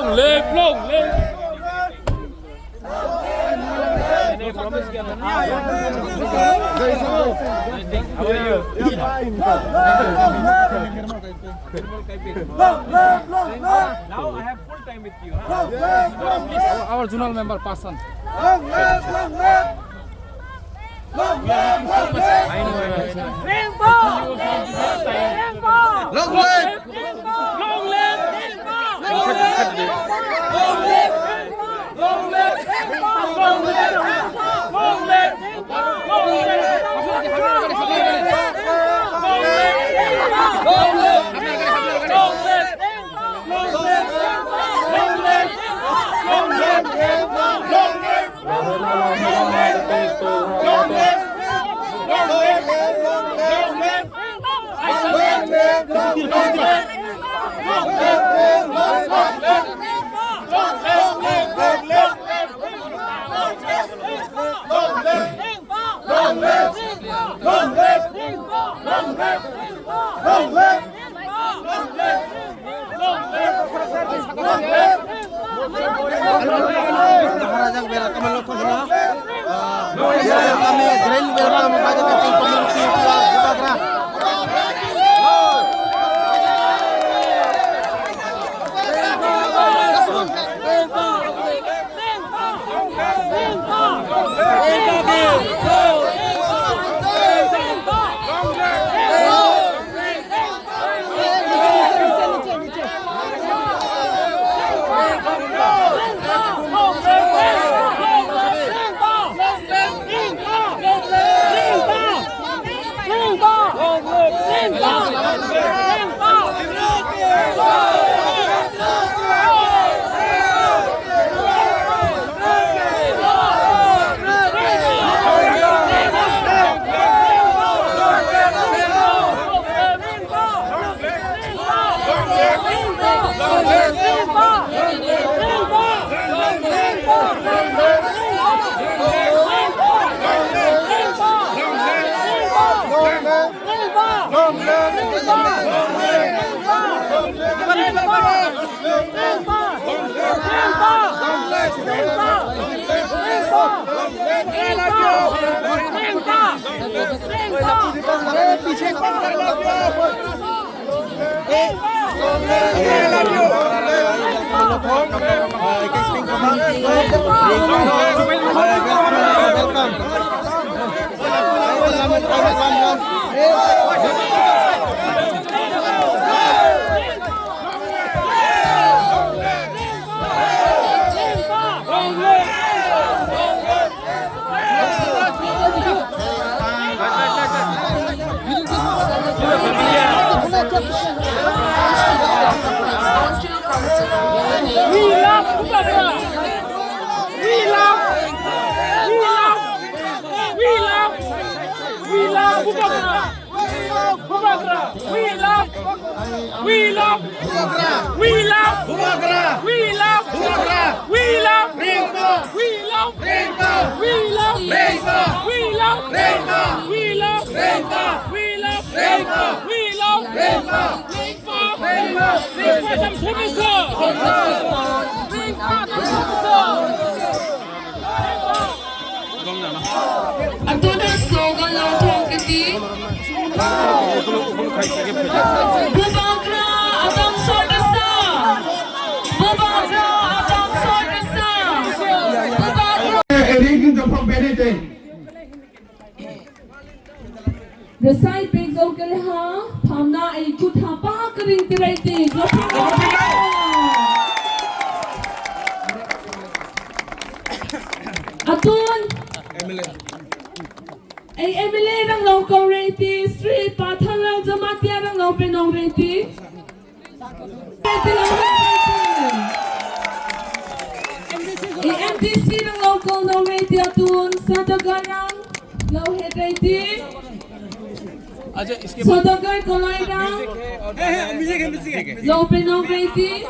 lên lông lên our zonal member person Maharaja welcome loko sila. Kami drill welcome pada keting community Bagra. The side pigs okay ha, pamna ay kutha pa kering tirati. Atun. Ay Emily rang local rati, street pathala jamatia rang local penong rati. MTC rang local no rati atun sadagarang low head rati. Sodagar Koloida Lopeno Grady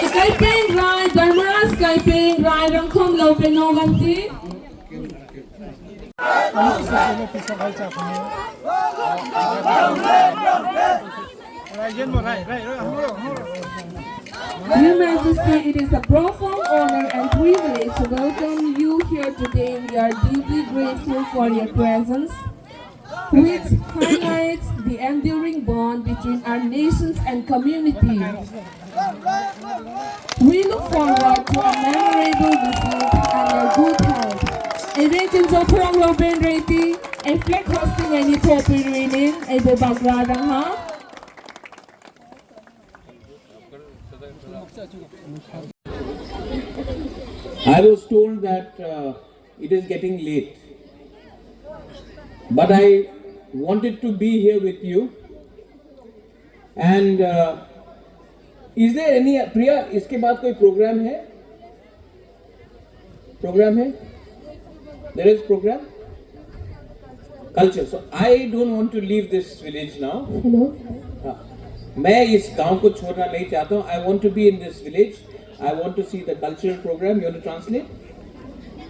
Skyping Rai Dharmara Skyping Rai Rangkong Lopeno Ganti Rai Your Majesty, it is a profound honor and privilege to welcome you here today. We are deeply grateful for your presence, which highlights the enduring bond between our nations and community. We look forward to a memorable visit and your good health. A region of Prong Robin Reti, a flag hosting any populating, a Bebagradang ha. I was told that it is getting late, but I wanted to be here with you. And is there any Priya? इसके बाद कोई program है? Program है? There is program? Culture. So I don't want to leave this village now. Hello. मैं इस गांव को छोड़ना नहीं चाहता हूँ. I want to be in this village. I want to see the cultural program. You want to translate?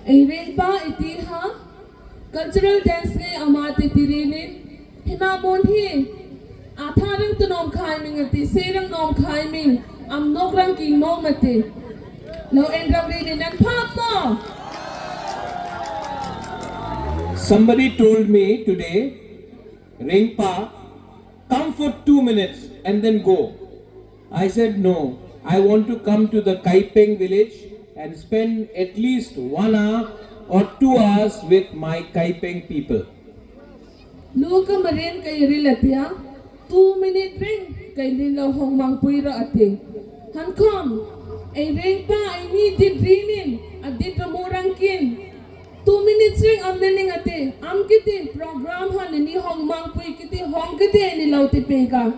Irenpa itiha cultural dance ne amat itirinin himamon hi atharang tunom khaiming ati serang nom khaiming am nokrang king nom ati no endram rinin nan phapmo. Somebody told me today, Ringpa, come for 2 minutes and then go. I said no. I want to come to the Kaipeng village and spend at least 1 hour or 2 hours with my Kaipeng people. Luka marin kay rilatia 2 minute ring kay lilo hong mang puira ati. Hankom, ay ring pa ay needed rinin adit ramurang kin. 2 minutes ring am naning ati. Am kiti program han ni hong mang pui kiti hong kiti ni lauti pega.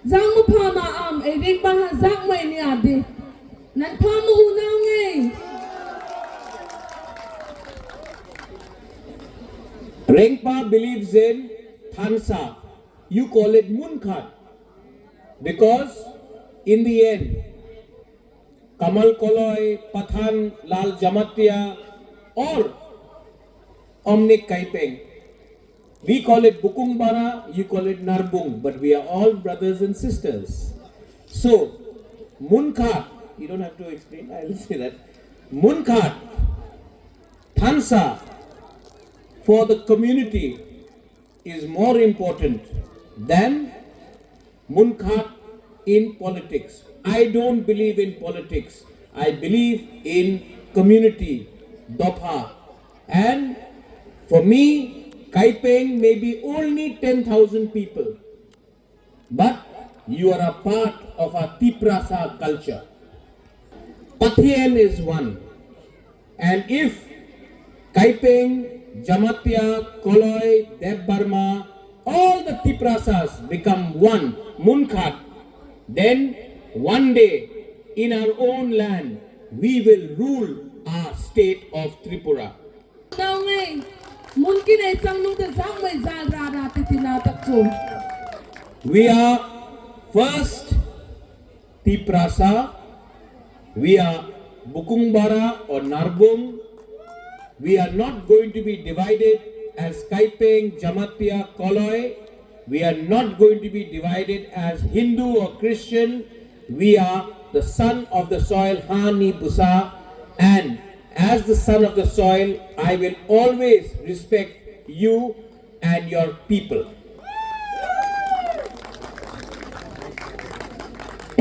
Zang mo pa maam ay ring pa ha zang may ni adi. Nan pa mo unaw ngay. Rengpa believes in Thansa. You call it Munkhat. Because in the end, Kamal Koloi, Pathan, Lal Jamatia, or Omnik Kaipeng. We call it Bukungbara, you call it Narbung, but we are all brothers and sisters. So, Munkhat, you don't have to explain, I will say that. Munkhat, Thansa, for the community is more important than Munkhat in politics. I don't believe in politics. I believe in community, Dopha. And for me, Kaipeng may be only 10,000 people, but you are a part of our Tiprasa culture. Pathien is one. And if Kaipeng, Jamatia, Koloi, Deb Burma, all the Tiprasas become one, Munkhat, then one day in our own land, we will rule our state of Tripura. Now ngay, mungkin ay sang nung dasang may zalra natin tinatak chum. We are first Tiprasa, we are Bukungbara or Narbung. We are not going to be divided as Kaipeng, Jamatia, Koloi. We are not going to be divided as Hindu or Christian. We are the son of the soil, Hani Busa, and as the son of the soil, I will always respect you and your people.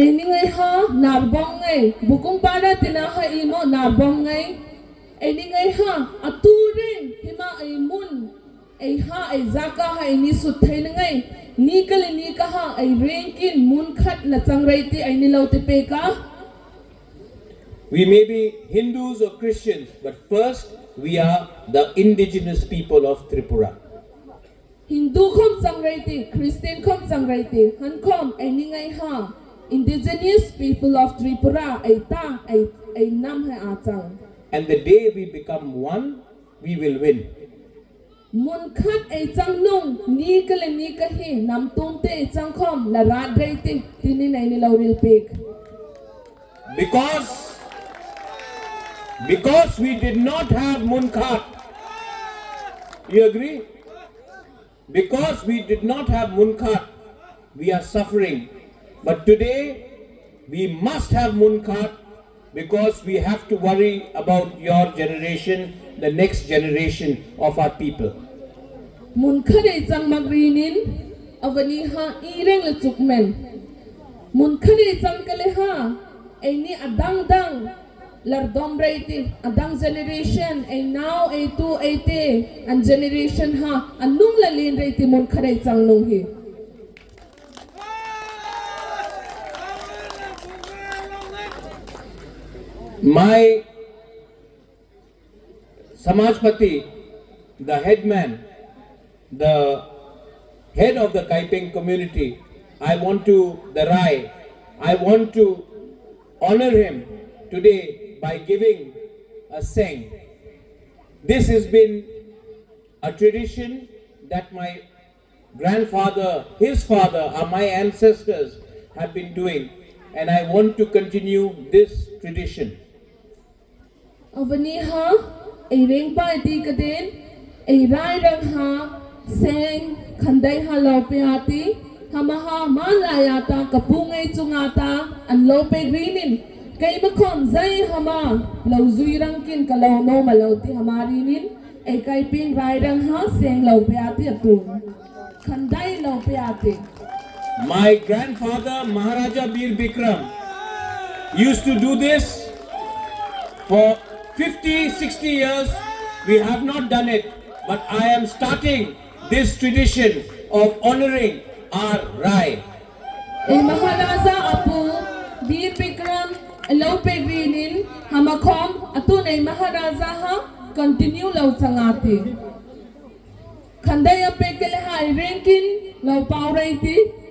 Ini ngay ha, narbong ngay, bukong para tinaha imo narbong ngay. Ini ngay ha, aturing hima ay mun, ay ha ay zaka ha ay nisut hay na ngay. Nikal nika ha ay ringkin munkhat na changraiti ay nilaw tipeka. We may be Hindus or Christians, but first we are the indigenous people of Tripura. Hindu kom changraiti, Christian kom changraiti, han kom ay ni ngay ha. Indigenous people of Tripura ay ta ay nam hai achang. And the day we become one, we will win. Munkhat ay chang nung ni kale ni kahi nam tumte ay chang khom la radraiti tinin ay nilaw real pig. Because we did not have Munkhat. You agree? Because we did not have Munkhat, we are suffering. But today, we must have Munkhat because we have to worry about your generation, the next generation of our people. Mun khade chang magrinin avani ha ireng le chukmen. Mun khade chang kale ha aini adang dang lardom reiti adang generation ai now ai tu ai te and generation ha anung la lin reiti mun khade chang nung hi. My Samajpati, the headman, the head of the Kaiping community, I want to honor him today by giving a seng. This has been a tradition that my grandfather, his father, or my ancestors have been doing, and I want to continue this tradition. Avani ha ai reng pa ti kaden ai rai rang ha seng khandai ha lo pe ati hama ha man la ya ta kapungai chungata an lo pe grinin kai ma khon zai hama lo zui rang kin ka lo no ma lo ti hamari nin ai kai ping rai rang ha seng lo pe ati atu khandai lo pe ati. My grandfather Maharaja Bir Bikram used to do this for 50-60 years. We have not done it, but I am starting this tradition of honoring our Rai. Ai Maharaja Apu Bir Bikram lo pe grinin hamakom atun ai Maharaja ha continue lo changati khandai pe kele ha rankin lo pau reiti.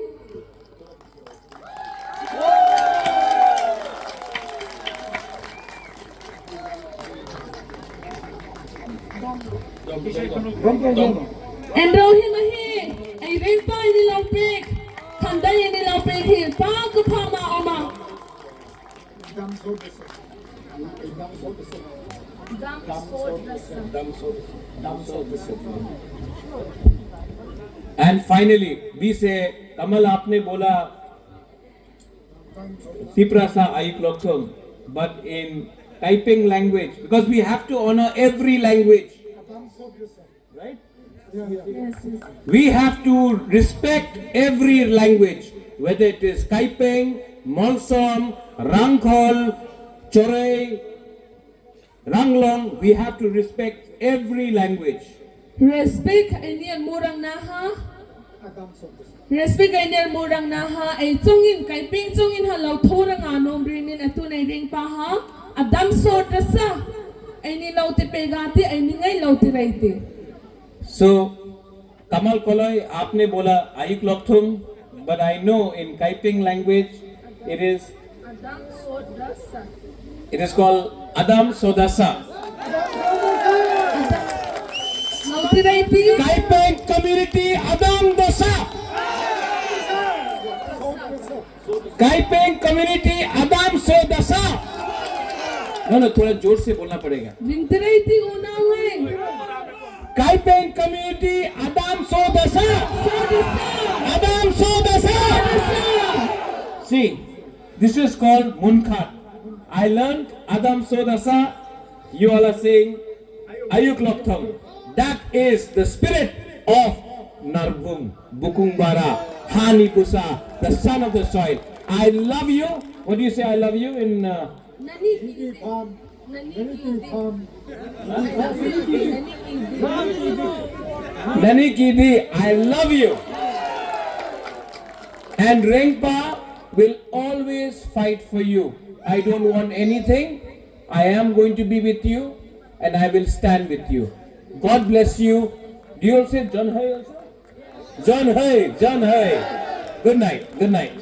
And rohi mahi ai reng pa ni lau pek khandai ni lau pek hi pa ko pha ma oma And finally, we say, Kamal aapne bola Tiprasa Ayuk Lokthong, but in Kaiping language, because we have to honor every language, right? We have to respect every language, whether it is Kaiping, Molsom, Rangkhol, Chorai, Ranglong, we have to respect every language. respect ai murang na ha respect ai murang na ha ai chongin kai ping chongin ha lo thorang anom rinin atun ai ring pa ha adam sort rasa ai ni lo te pegati ai ni ngai lo te raiti. So, Kamal Koloi, aapne bola Ayuk Lokthong, but I know in Kaiping language it is called Adam Sodasa. Lo te raiti Kaiping community Adam Dosa. Kaiping community Adam Sodasa. No, थोड़ा जोर से बोलना पड़ेगा. ring te raiti una hai Kaiping community Adam Sodasa. Adam Sodasa. See, this is called Munkhat. I learned Adam Sodasa. You all are saying Ayuk Lokthong. That is the spirit of Narbung, Bukungbara, Hani Busa, the son of the soil. I love you. What do you say? I love you in. Nani Kidi, I love you. And Rengpa will always fight for you. I don't want anything. I am going to be with you and I will stand with you. God bless you. Do you all say John Hai also? John Hai, John Hai. Good night, good night.